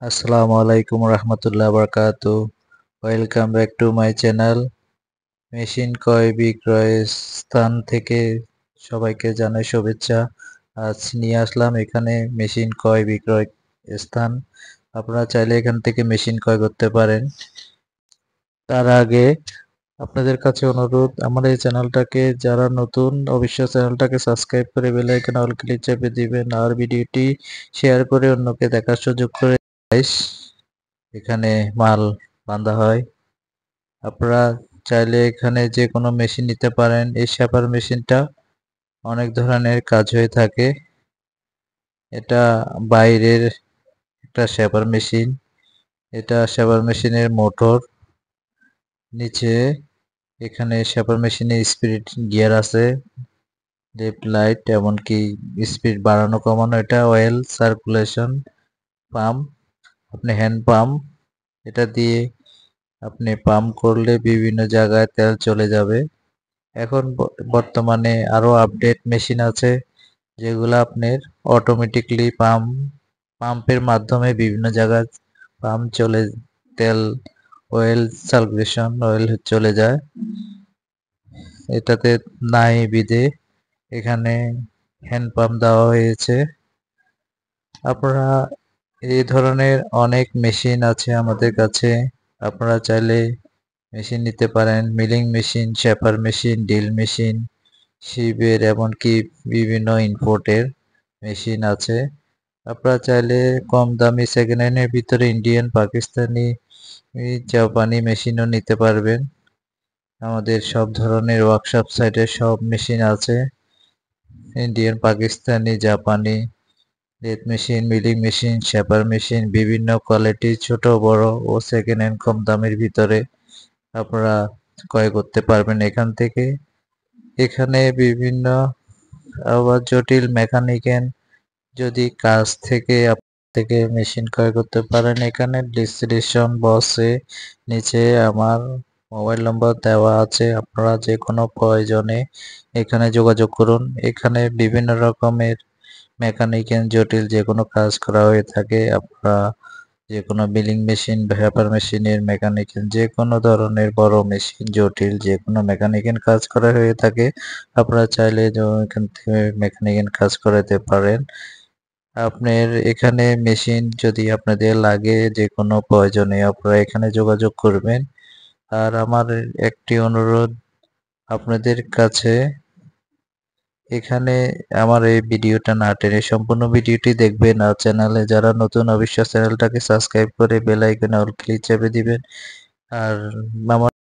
আসসালামু আলাইকুম রহমতুল্লাহ বারকাতু। Welcome back to my channel. Machine ক্রয় বিক্রয় স্থান থেকে সবাইকে জানাই শুভেচ্ছা। আজ নিয়ে আসলাম এখানে মেশিন ক্রয় বিক্রয় স্থান। আপনারা চাইলে এখান থেকে মেশিন ক্রয় করতে পারেন। তার আগে আপনাদের কাছে অনুরোধ, আমার এই চ্যানেলটাকে যারা নতুন অবশ্যই চ্যানেলটাকে সাবস্ক্রাইব করে বেল আইকন অল ক্লিক চেপে দিবেন আর ভিডিওটি শেয়ার করে অন্যকে দেখার সুযোগ করে দিন। এখানে মাল বাঁধা হয়। আপনারা চাইলে এখানে যে কোনো মেশিন নিতে পারেন। এই শ্যাপার মেশিনটা অনেক ধরনের কাজ হয়ে থাকে। এটা বাইরের একটা শ্যাপার মেশিন। এটা শ্যাপার মেশিনের মোটর। নিচে এখানে শ্যাপার মেশিনে স্পিড গিয়ার আছে, লেফট লাইট, এমনকি স্পিড বাড়ানো কমানো। এটা অয়েল সার্কুলেশন পাম্প, আপনি হ্যান্ড পাম্প। এটা দিয়ে আপনি পাম্প করলে বিভিন্ন জায়গায় তেল চলে যাবে। এখন বর্তমানে আরো আপডেট মেশিন আছে যেগুলো আপনার অটোমেটিকলি পাম্পের মাধ্যমে বিভিন্ন জায়গায় পাম্প চলে, তেল অয়েল সার্কুলেশন অয়েল চলে যায়। এটাতে নাই বিধে এখানে হ্যান্ড পাম্প দেওয়া হয়েছে। আপনারা এই ধরনের অনেক মেশিন আছে আমাদের কাছে। আপনারা চাইলে মেশিন নিতে পারেন। Milling machine, shaper machine, drill machine, শিপের, এমনকি বিভিন্ন ইম্পোর্টের মেশিন আছে। আপনারা চাইলে কম দামি সেকেন্ড হ্যান্ডের ভিতরে ইন্ডিয়ান, পাকিস্তানি, জাপানি মেশিনও নিতে পারবেন। আমাদের সব ধরনের ওয়ার্কশপ সাইটে সব মেশিন আছে। ইন্ডিয়ান, পাকিস্তানি, জাপানি, লেথ machine, milling machine, shaper machine, বিভিন্ন কোয়ালিটি, ছোট বড় ও সেকেন্ড হ্যান্ড কম দামের ভিতরে আপনারা ক্রয় করতে পারবেন এখান থেকে। এখানে বিভিন্ন আবার জটিল মেকানিক্যাল যদি কাজ থেকে মেশিন ক্রয় করতে পারেন, এখানে ডিসক্রিপশন বক্সে নিচে আমার মোবাইল নম্বর দেওয়া আছে। আপনারা যে কোনো প্রয়োজনে এখানে যোগাযোগ করুন। এখানে বিভিন্ন রকমের মেকানিক্যাল জটিল যে কোনো কাজ করা হয়ে থাকে। আপনারা যে কোনো মিলিং মেশিন, ভ্যাপার মেশিনের মেকানিক্যাল যে কোনো ধরনের বড় মেশিন, জটিল যে কোনো মেকানিক্যাল কাজ করা হয়ে থাকে। আপনারা চাইলে এখান থেকে মেকানিক্যাল কাজ করাতে পারেন। আপনার এখানে মেশিন যদি আপনাদের লাগে যে কোনো প্রয়োজনে আপনারা এখানে যোগাযোগ করবেন। আর আমার একটি অনুরোধ আপনাদের কাছে, এখানে আমার এই ভিডিওটা না টেনে সম্পূর্ণ ভিডিওটি দেখবেন। আর চ্যানেলে যারা নতুন অবশ্যই চ্যানেলটাকে সাবস্ক্রাইব করে বেল আইকনে অল ক্লিক চেপে দিবেন। আর আমার